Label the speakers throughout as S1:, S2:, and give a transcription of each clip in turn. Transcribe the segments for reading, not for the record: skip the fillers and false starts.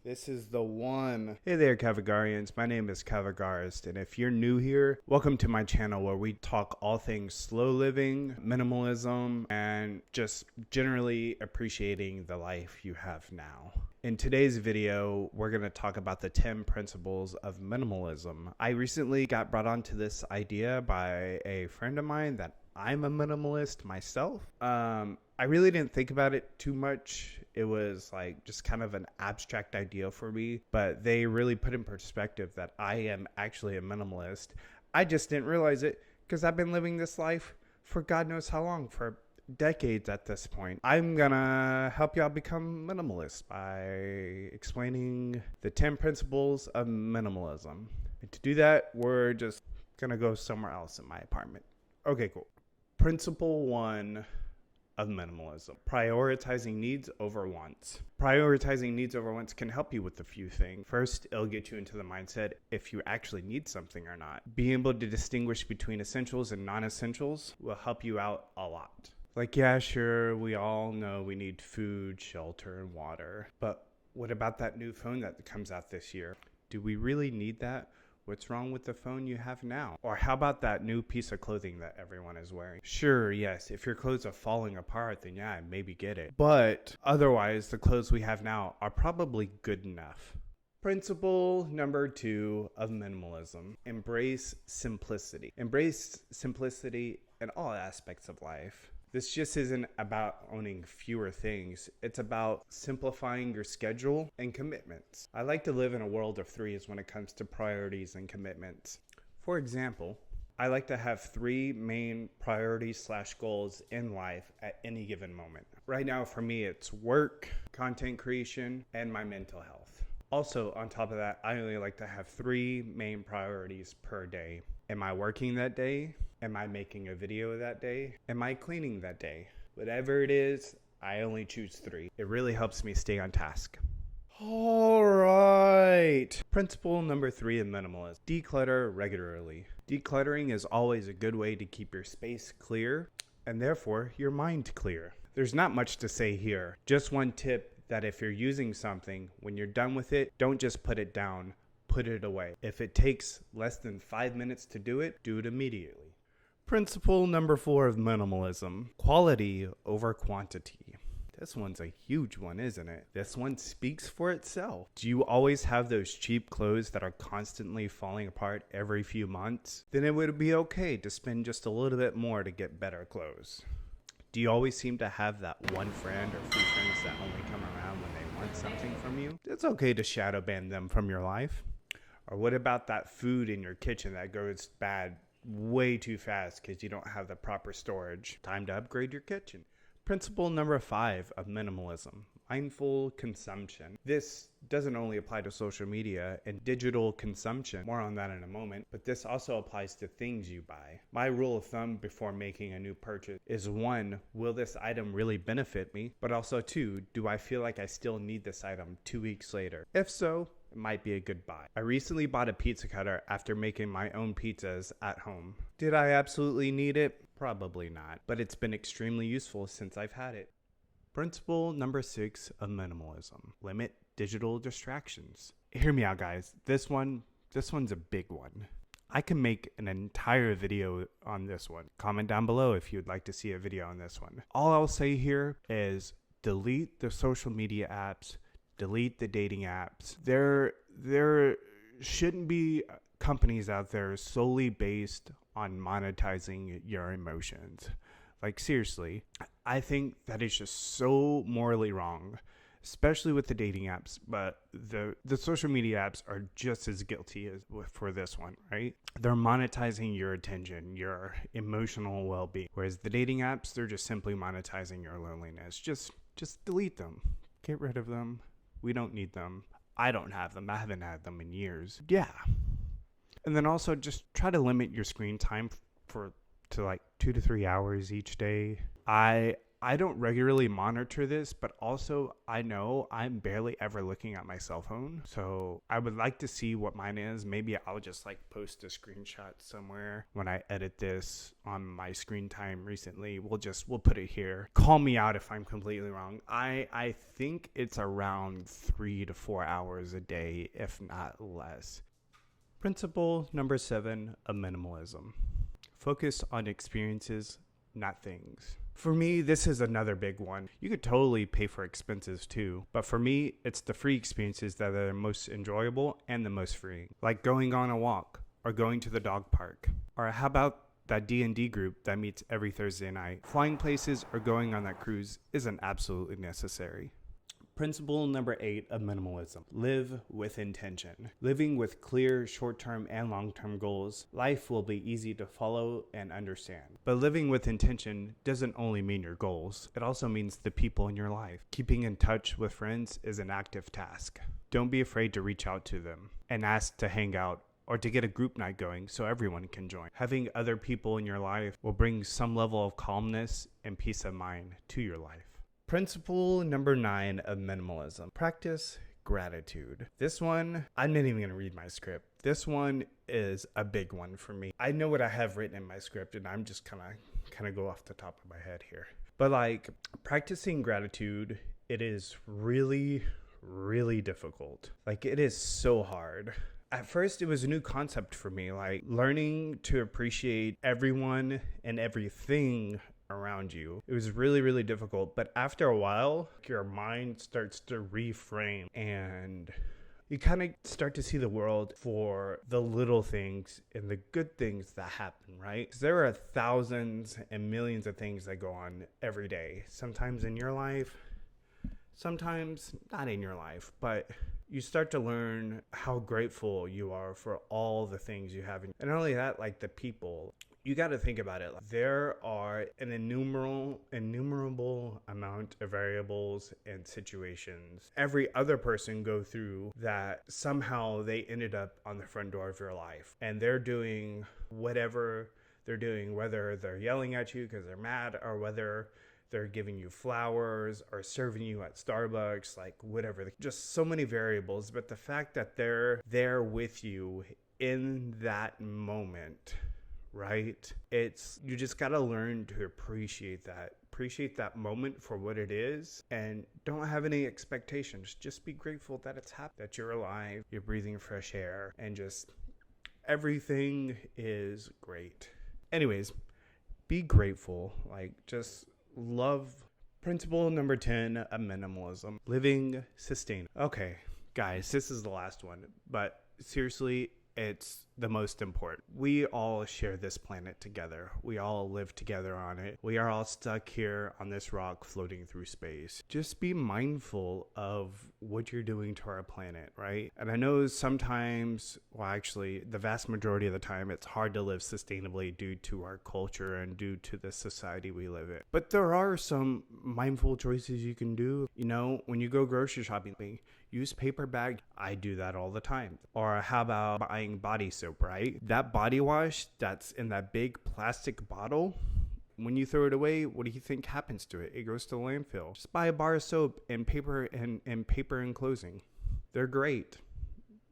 S1: This is the one. Hey there, Cavagarians. My name is Cavagarist, and if you're new here, welcome to my channel where we talk all things slow living, minimalism, and just generally appreciating the life you have now. In today's video, we're going to talk about the 10 principles of minimalism. I recently got brought onto this idea by a friend of mine that I'm a minimalist myself. I really didn't think about it too much. It was like just kind of an abstract idea for me, but they really put in perspective that I am actually a minimalist. I just didn't realize it because I've been living this life for God knows how long, for decades at this point. I'm gonna help y'all become minimalist by explaining the 10 principles of minimalism. And to do that, we're just gonna go somewhere else in my apartment. Okay, cool. Principle 1 of minimalism: prioritizing needs over wants. Prioritizing needs over wants can help you with a few things. First, it'll get you into the mindset if you actually need something or not. Being able to distinguish between essentials and non-essentials will help you out a lot. Like, yeah, sure, we all know we need food, shelter, and water. But what about that new phone that comes out this year? Do we really need that? What's wrong with the phone you have now? Or how about that new piece of clothing that everyone is wearing? Sure, yes, if your clothes are falling apart, then yeah, maybe get it. But otherwise, the clothes we have now are probably good enough. Principle number 2 of minimalism: embrace simplicity. Embrace simplicity in all aspects of life. This just isn't about owning fewer things. It's about simplifying your schedule and commitments. I like to live in a world of threes when it comes to priorities and commitments. For example, I like to have 3 main priorities/goals in life at any given moment. Right now, for me, it's work, content creation, and my mental health. Also, on top of that, I only like to have 3 main priorities per day. Am I working that day? Am I making a video that day? Am I cleaning that day? Whatever it is, I only choose 3. It really helps me stay on task. All right. Principle number 3 of minimalism: declutter regularly. Decluttering is always a good way to keep your space clear and therefore your mind clear. There's not much to say here. Just one tip: that if you're using something, when you're done with it, don't just put it down, put it away. If it takes less than 5 minutes to do it immediately. Principle number 4 of minimalism: quality over quantity. This one's a huge one, isn't it? This one speaks for itself. Do you always have those cheap clothes that are constantly falling apart every few months? Then it would be okay to spend just a little bit more to get better clothes. Do you always seem to have that one friend or few friends that only come around when they want something from you? It's okay to shadow ban them from your life. Or what about that food in your kitchen that goes bad way too fast because you don't have the proper storage? Time to upgrade your kitchen. Principle number 5 of minimalism: mindful consumption. This doesn't only apply to social media and digital consumption, more on that in a moment, but this also applies to things you buy. My rule of thumb before making a new purchase is 1, will this item really benefit me? But also 2, do I feel like I still need this item 2 weeks later? If so, it might be a good buy. I recently bought a pizza cutter after making my own pizzas at home. Did I absolutely need it? Probably not, but it's been extremely useful since I've had it. Principle number 6 of minimalism: limit digital distractions. Hear me out, guys. This one's a big one. I can make an entire video on this one. Comment down below if you'd like to see a video on this one. All I'll say here is delete the social media apps, delete the dating apps. There shouldn't be companies out there solely based on monetizing your emotions. Like, seriously, I think that is just so morally wrong, especially with the dating apps. But the social media apps are just as guilty as for this one, right? They're monetizing your attention, your emotional well-being. Whereas the dating apps, they're just simply monetizing your loneliness. Just delete them. Get rid of them. We don't need them. I don't have them. I haven't had them in years. Yeah. And then also just try to limit your screen time to like 2 to 3 hours each day. I I don't regularly monitor this, but also I know I'm barely ever looking at my cell phone. So I would like to see what mine is. Maybe I'll just like post a screenshot somewhere when I edit this on my screen time recently. We'll put it here. Call me out if I'm completely wrong. I think it's around 3 to 4 hours a day, if not less. Principle number 7 of minimalism. Focus on experiences, not things. For me, this is another big one. You could totally pay for expenses too, but for me, it's the free experiences that are the most enjoyable and the most freeing. Like going on a walk, or going to the dog park. Or how about that D&D group that meets every Thursday night? Flying places or going on that cruise isn't absolutely necessary. Principle number 8 of minimalism. Live with intention. Living with clear short-term and long-term goals, life will be easy to follow and understand. But living with intention doesn't only mean your goals. It also means the people in your life. Keeping in touch with friends is an active task. Don't be afraid to reach out to them and ask to hang out or to get a group night going so everyone can join. Having other people in your life will bring some level of calmness and peace of mind to your life. Principle number 9 of minimalism. Practice gratitude. This one, I'm not even going to read my script. This one is a big one for me. I know what I have written in my script, and I'm just kind of go off the top of my head here. But like practicing gratitude, it is really, really difficult. Like it is so hard. At first, it was a new concept for me, like learning to appreciate everyone and everything around you. It was really, really difficult. But after a while, your mind starts to reframe and you kind of start to see the world for the little things and the good things that happen, right? Because there are thousands and millions of things that go on every day. Sometimes in your life, sometimes not in your life, but you start to learn how grateful you are for all the things you have. And not only that, like the people. You got to think about it. There are an innumerable amount of variables and situations every other person go through that somehow they ended up on the front door of your life. And they're doing whatever they're doing, whether they're yelling at you because they're mad or whether they're giving you flowers or serving you at Starbucks, like whatever. Just so many variables. But the fact that they're there with you in that moment, right? You just got to learn to appreciate that moment for what it is and don't have any expectations. Just be grateful that it's happened, that you're alive, you're breathing fresh air, and just everything is great. Anyways, be grateful, like just love. Principle number 10 of minimalism, living sustainable. Okay, guys, this is the last one, but seriously, it's the most important. We all share this planet together. We all live together on it. We are all stuck here on this rock floating through space. Just be mindful of what you're doing to our planet, right? And I know sometimes, well, actually, the vast majority of the time, it's hard to live sustainably due to our culture and due to the society we live in. But there are some mindful choices you can do. You know, when you go grocery shopping, use paper bag. I do that all the time. Or how about buying body soap, right? That body wash that's in that big plastic bottle, when you throw it away, what do you think happens to it? It goes to the landfill. Just buy a bar of soap and paper and paper enclosing. They're great.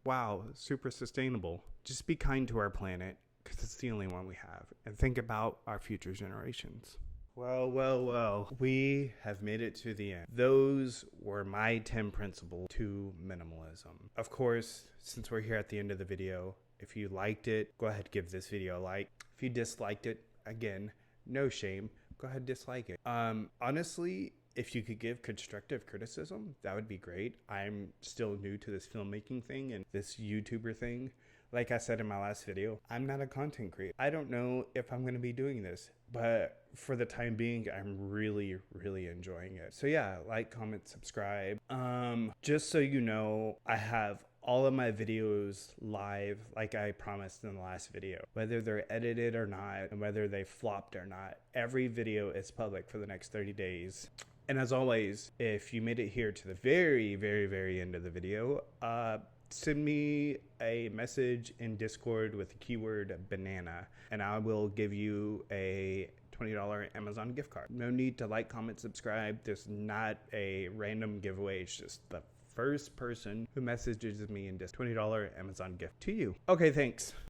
S1: Wow, super sustainable. Just be kind to our planet because it's the only one we have. And think about our future generations. Well, we have made it to the end. Those were my 10 principles to minimalism. Of course, since we're here at the end of the video, if you liked it, go ahead, give this video a like. If you disliked it, again, no shame, go ahead, dislike it. Honestly, if you could give constructive criticism, that would be great. I'm still new to this filmmaking thing and this YouTuber thing. Like I said in my last video, I'm not a content creator. I don't know if I'm going to be doing this, but for the time being, I'm really, really enjoying it. So yeah, like, comment, subscribe. Just so you know, I have all of my videos live like I promised in the last video. Whether they're edited or not, and whether they flopped or not, every video is public for the next 30 days. And as always, if you made it here to the very, very, very end of the video, send me a message in Discord with the keyword banana, and I will give you a $20 Amazon gift card. No need to like, comment, subscribe. There's not a random giveaway. It's just the first person who messages me and does $20 Amazon gift to you. Okay, thanks.